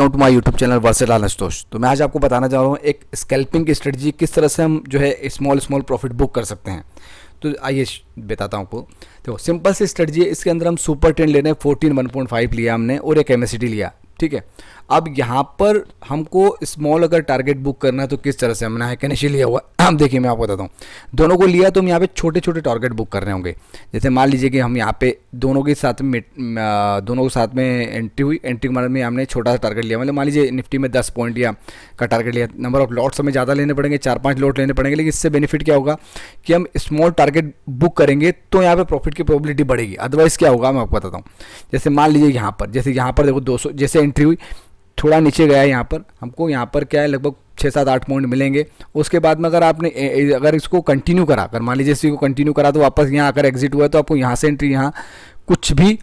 Welcome to my YouTube channel versatile analyst. तो मैं आज आपको बताना चाह रहा हूँ एक स्कैल्पिंग की स्ट्रेटजी किस तरह से हम जो है स्मॉल प्रॉफिट बुक कर सकते हैं। तो आइए बताता हूँ आपको। देखो सिंपल सी स्ट्रेटजी है। इसके अंदर हम सुपर ट्रेंड ले रहे हैं 14 1.5 लिया हमने और एक एमएसीडी लिया, ठीक है। अब यहाँ पर हमको स्मॉल अगर टारगेट बुक करना है तो किस तरह से हमने हैकेनेशी लिया हुआ हम देखिए मैं आपको बताता हूँ। दोनों को लिया तो हम यहाँ पे छोटे छोटे टारगेट बुक कर रहे होंगे। जैसे मान लीजिए कि हम यहाँ पे दोनों के साथ में एंट्री हुई। एंट्री में हमने छोटा सा टारगेट लिया, मतलब मान लीजिए निफ्टी में 10 पॉइंट या का टारगेट लिया। नंबर ऑफ लॉट्स हमें ज़्यादा लेने पड़ेंगे, 4-5 लॉट लेने पड़ेंगे, लेकिन इससे बेनिफिट क्या होगा कि हम स्मॉल टारगेट बुक करेंगे तो यहाँ पे प्रॉफिट की प्रोबेबिलिटी बढ़ेगी। अदरवाइज क्या होगा मैं आपको बताता हूँ। जैसे मान लीजिए यहाँ पर देखो 200 जैसे एंट्री हुई, थोड़ा नीचे गया यहाँ पर, हमको यहाँ पर क्या है लगभग 6-7-8 पॉइंट मिलेंगे। उसके बाद में अगर इसको कंटिन्यू करा, अगर मान लीजिए इसी को कंटिन्यू करा तो वापस यहाँ आकर एग्जिट हुआ तो आपको यहाँ से एंट्री यहाँ कुछ भी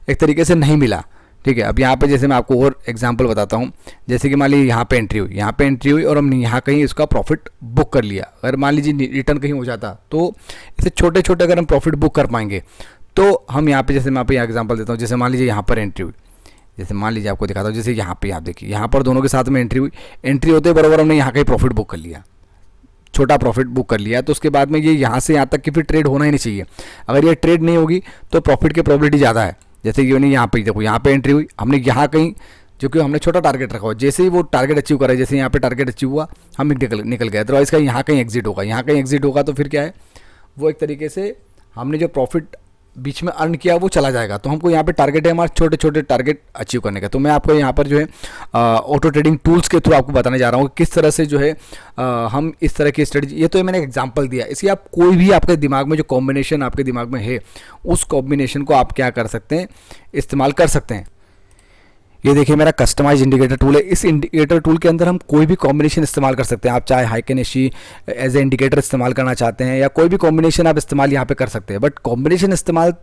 एक तरीके से नहीं मिला, ठीक है। अब यहाँ पे जैसे मैं आपको और एग्जांपल बताता हूँ। जैसे कि मान लीजिए यहाँ पे एंट्री हुई और हमने यहाँ कहीं इसका प्रॉफिट बुक कर लिया। अगर मान लीजिए रिटर्न कहीं हो जाता तो इसे छोटे छोटे अगर हम प्रॉफिट बुक कर पाएंगे तो हम यहाँ पे, जैसे मैं आपको यहाँ एग्जाम्पल देता हूँ। जैसे मान लीजिए यहाँ पर एंट्री हुई, जैसे मान लीजिए आपको दिखाता हूँ। जैसे यहाँ पे आप देखिए, यहाँ पर दोनों के साथ में एंट्री हुई। एंट्री होते बराबर हमने यहाँ का ही प्रॉफिट बुक कर लिया, छोटा प्रॉफिट बुक कर लिया। तो उसके बाद में ये यहाँ से यहाँ तक की फिर ट्रेड होना ही नहीं चाहिए। अगर ये ट्रेड नहीं होगी तो प्रॉफिट की प्रोबेबिलिटी ज़्यादा है। जैसे कि यहाँ पे देखो, यहाँ पे एंट्री हुई, हमने यहाँ कहीं जो कि हमने छोटा टारगेट रखा हुआ, जैसे ही वो टारगेट अचीव करा, जैसे यहाँ पे टारगेट अचीव हुआ हम निकल गए। अदरवाइज का यहाँ कहीं एग्जिट होगा तो फिर क्या है, वो एक तरीके से हमने जो प्रॉफिट बीच में अर्न किया वो चला जाएगा। तो हमको यहाँ पे टारगेट है हमारे छोटे छोटे टारगेट अचीव करने का। तो मैं आपको यहाँ पर जो है ऑटो ट्रेडिंग टूल्स के थ्रू आपको बताने जा रहा हूँ किस तरह से जो है हम इस तरह की स्ट्रेटजी, ये तो मैंने एग्जांपल दिया। इसकी आप कोई भी आपके दिमाग में जो कॉम्बिनेशन आपके दिमाग में है उस कॉम्बिनेशन को आप क्या कर सकते हैं, इस्तेमाल कर सकते हैं। ये देखिए मेरा कस्टमाइज इंडिकेटर टूल है। इस इंडिकेटर टूल के अंदर हम कोई भी कॉम्बिनेशन इस्तेमाल कर सकते हैं। आप चाहे हैकेनेशी एज ए इंडिकेटर इस्तेमाल करना चाहते हैं या कोई भी कॉम्बिनेशन आप इस्तेमाल यहाँ पे कर सकते हैं। बट कॉम्बिनेशन इस्तेमाल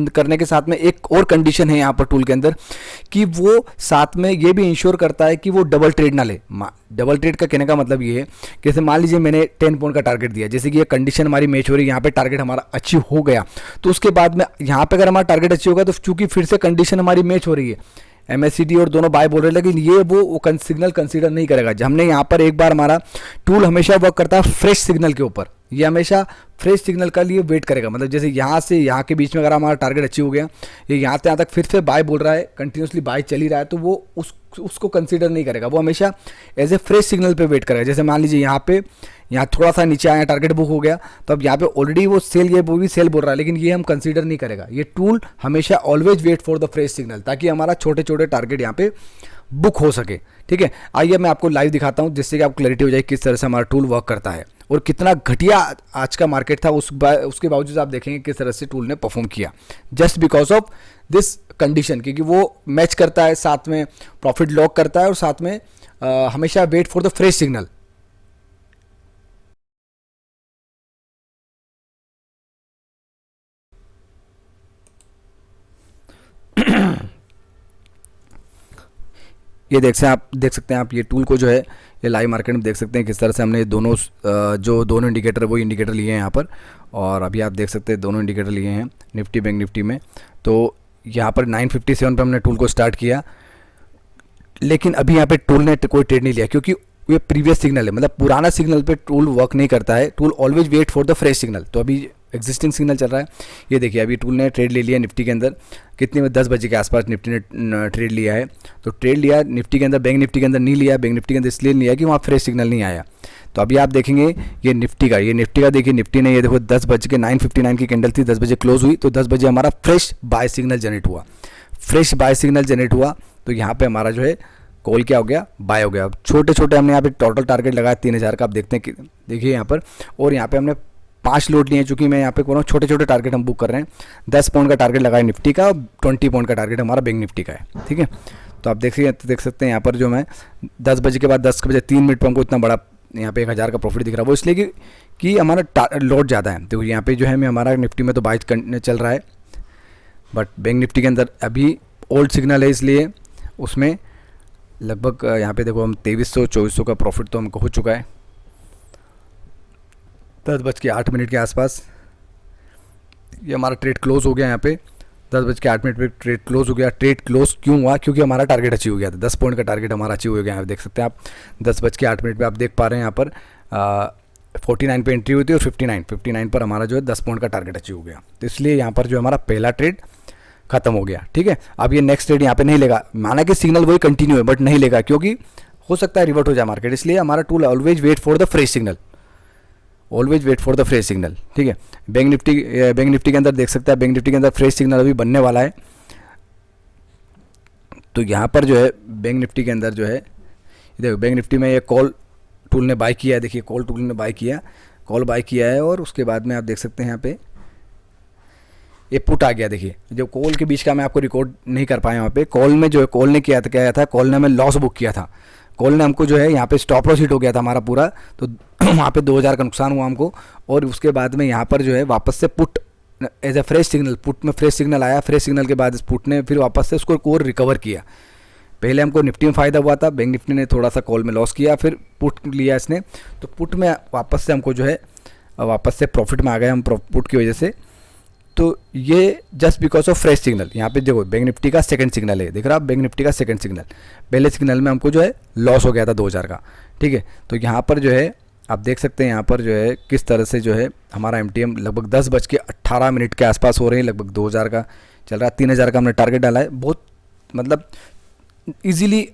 करने के साथ में एक और कंडीशन है यहाँ पर टूल के अंदर कि वो साथ में ये भी इंश्योर करता है कि वो डबल ट्रेड ना ले। डबल ट्रेड का कहने का मतलब ये है कि जैसे मान लीजिए मैंने 10 पॉइंट का टारगेट दिया, जैसे कि ये कंडीशन हमारी मैच हो रही है, यहाँ पे टारगेट हमारा अचीव हो गया। तो उसके बाद में यहाँ पे अगर हमारा टारगेट अचीव होगा तो चूंकि फिर से कंडीशन हमारी मैच हो रही है, एमएससीडी और दोनों बाय बोल रहे हैं, लेकिन ये वो सिग्नल कंसीडर नहीं करेगा। हमने यहाँ पर एक बार, हमारा टूल हमेशा वर्क करता है फ्रेश सिग्नल के ऊपर। ये हमेशा फ्रेश सिग्नल का लिए वेट करेगा। मतलब जैसे यहाँ से यहाँ के बीच में अगर हमारा टारगेट अचीव हो गया, ये यहाँ से यहाँ तक फिर से बाय बोल रहा है, कंटिन्यूसली बाय चल ही रहा है, तो वो उसको कंसीडर नहीं करेगा। वो हमेशा एज ए फ्रेश सिग्नल पे वेट करेगा। जैसे मान लीजिए यहाँ थोड़ा सा नीचे आया, टारगेट बुक हो गया, तो अब यहाँ पे ऑलरेडी वो भी सेल बोल रहा है, लेकिन ये हम कंसीडर नहीं करेगा। ये टूल हमेशा always wait for the fresh signal, ताकि हमारा छोटे छोटे टारगेट यहाँ पे बुक हो सके, ठीक है। आइए मैं आपको लाइव दिखाता हूँ जिससे कि आपको क्लैरिटी हो जाए किस तरह से हमारा टूल वर्क करता है और कितना घटिया आज का मार्केट था उसके बावजूद आप देखेंगे किस तरह से टूल ने परफॉर्म किया, just because of this condition. क्योंकि वो मैच करता है, साथ में प्रॉफिट लॉक करता है और साथ में हमेशा wait for the fresh signal. ये देख सकते हैं आप ये टूल को जो है ये लाइव मार्केट में देख सकते हैं किस तरह से हमने दोनों जो दोनों इंडिकेटर वो इंडिकेटर लिए हैं यहाँ पर। और अभी आप देख सकते हैं दोनों इंडिकेटर लिए हैं निफ्टी बैंक निफ्टी में। तो यहाँ पर 957 पे हमने टूल को स्टार्ट किया, लेकिन अभी यहाँ पे टूल ने कोई ट्रेड नहीं लिया क्योंकि ये प्रीवियस सिग्नल है। मतलब पुराना सिग्नल पे टूल वर्क नहीं करता है। Tool always wait for the fresh signal. तो अभी एग्जिस्टिंग सिग्नल चल रहा है। ये देखिए अभी टूल ने ट्रेड ले लिया निफ्टी के अंदर, कितने में 10 बजे के आसपास निफ्टी ने ट्रेड लिया है। तो ट्रेड लिया निफ्टी के अंदर, बैंक निफ्टी के अंदर नहीं लिया। बैंक निफ्टी के अंदर इसलिए नहीं लिया कि वहाँ फ्रेश सिग्नल नहीं आया। तो अभी आप देखेंगे ये निफ्टी का देखिए, निफ्टी ने ये देखो 10 बज के 9:59 की कैंडल थी, 10 बजे क्लोज हुई। तो 10 बजे हमारा फ्रेश बाय सिग्नल जनरेट हुआ। तो यहाँ पे हमारा जो है कॉल क्या हो गया, बाय हो गया। छोटे छोटे हमने यहाँ पे टोटल टारगेट लगाया 3000 का, आप देखते हैं कि देखिए यहाँ पर। और यहाँ पे हमने 5 लोट लिए हैं, चूँकि मैं यहाँ पे बोल रहा हूँ छोटे छोटे टारगेट हम बुक कर रहे हैं। 10 पॉइंट का टारगेट लगाया निफ्टी का, 20 पॉइंट का टारगेट हमारा बैंक निफ्टी का है, ठीक है। तो आप देख सकते हैं यहाँ पर जो मैं 10 बजे के बाद 10 बजे 3 मिनट पर हमको इतना बड़ा यहाँ पे 1000 का प्रॉफिट दिख रहा है। वो इसलिए कि हमारा लोड ज़्यादा है। देखो यहाँ पे जो है मैं हमारा निफ्टी में तो बाय चल रहा है, बट बैंक निफ्टी के अंदर अभी ओल्ड सिग्नल है, इसलिए उसमें लगभग यहाँ पे देखो हम 2300-2400 का प्रॉफिट तो हमको हो चुका है 10:08 के आसपास। ये हमारा ट्रेड क्लोज हो गया यहाँ पे 10:08 पे ट्रेड क्लोज हो गया। ट्रेड क्लोज क्यों हुआ? क्योंकि हमारा टारगेट अचीव हो गया था, 10 पॉइंट का टारगेट हमारा अचीव हो गया है। देख सकते हैं आप 10:08 पे आप देख पा रहे हैं यहाँ पर 49 पे एंट्री हुई थी और 59 पर हमारा जो है 10 पॉइंट का टारगेट अचीव हो गया। तो इसलिए यहाँ पर जो हमारा पहला ट्रेड खत्म हो गया। ठीक है, अब ये नेक्स्ट ट्रेड यहाँ पे नहीं लेगा, माना कि सिग्नल वही कंटिन्यू है बट नहीं लेगा, क्योंकि हो सकता है रिवर्ट हो जाए मार्केट। इसलिए हमारा tool always wait for the fresh signal, always wait for the fresh signal. ठीक है, बैंक निफ्टी के अंदर देख सकते हैं, बैंक निफ्टी के अंदर फ्रेश सिग्नल अभी बनने वाला है। तो यहाँ पर जो है बैंक निफ्टी के अंदर जो है, देखो बैंक निफ्टी में ये कॉल टूल ने बाय किया है। देखिए कॉल टूल ने कॉल बाय किया है और उसके बाद में आप देख सकते हैं यहाँ पे ये पुट आ गया। देखिए जो कॉल के बीच का मैं आपको रिकॉर्ड नहीं कर पाया, यहाँ पे कॉल में जो है कॉल ने क्या था, कॉल ने हमें लॉस बुक किया था। कॉल ने हमको जो है यहाँ पे स्टॉप लॉस हिट हो गया था हमारा पूरा, तो वहाँ पे 2000 का नुकसान हुआ हमको। और उसके बाद में यहाँ पर जो है वापस से put as a fresh signal, put में फ्रेश सिग्नल आया। फ्रेश सिग्नल के बाद इस पुट ने फिर वापस से उसको कोर रिकवर किया। पहले हमको निफ्टी में फ़ायदा हुआ था, बैंक निफ्टी ने थोड़ा सा कॉल में लॉस किया, फिर पुट लिया इसने, तो पुट में वापस से हमको जो है वापस से प्रॉफिट में आ गए हम पुट की वजह से। तो ये just because of fresh signal. यहाँ पे देखो बैंक निफ्टी का सेकंड सिग्नल है, देख रहा आप, बैंक निफ्टी का सेकंड सिग्नल। पहले सिग्नल में हमको जो है लॉस हो गया था 2000 का। ठीक है, तो यहाँ पर जो है आप देख सकते हैं यहाँ पर जो है किस तरह से जो है हमारा MTM लगभग 10:18 के आसपास हो रहे हैं, लगभग 2000 का चल रहा है। 3000 का हमने टारगेट डाला है, बहुत मतलब ईजिली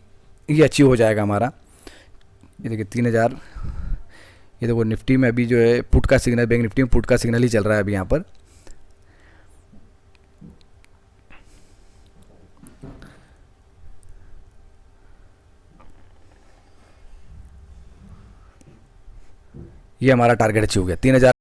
ये अचीव हो जाएगा हमारा। ये देखिए 3000, ये देखो निफ्टी में अभी जो है पुट का सिग्नल, बैंक निफ्टी में पुट का सिग्नल ही चल रहा है अभी यहाँ पर। ये हमारा टारगेट अचीव हो गया 3000।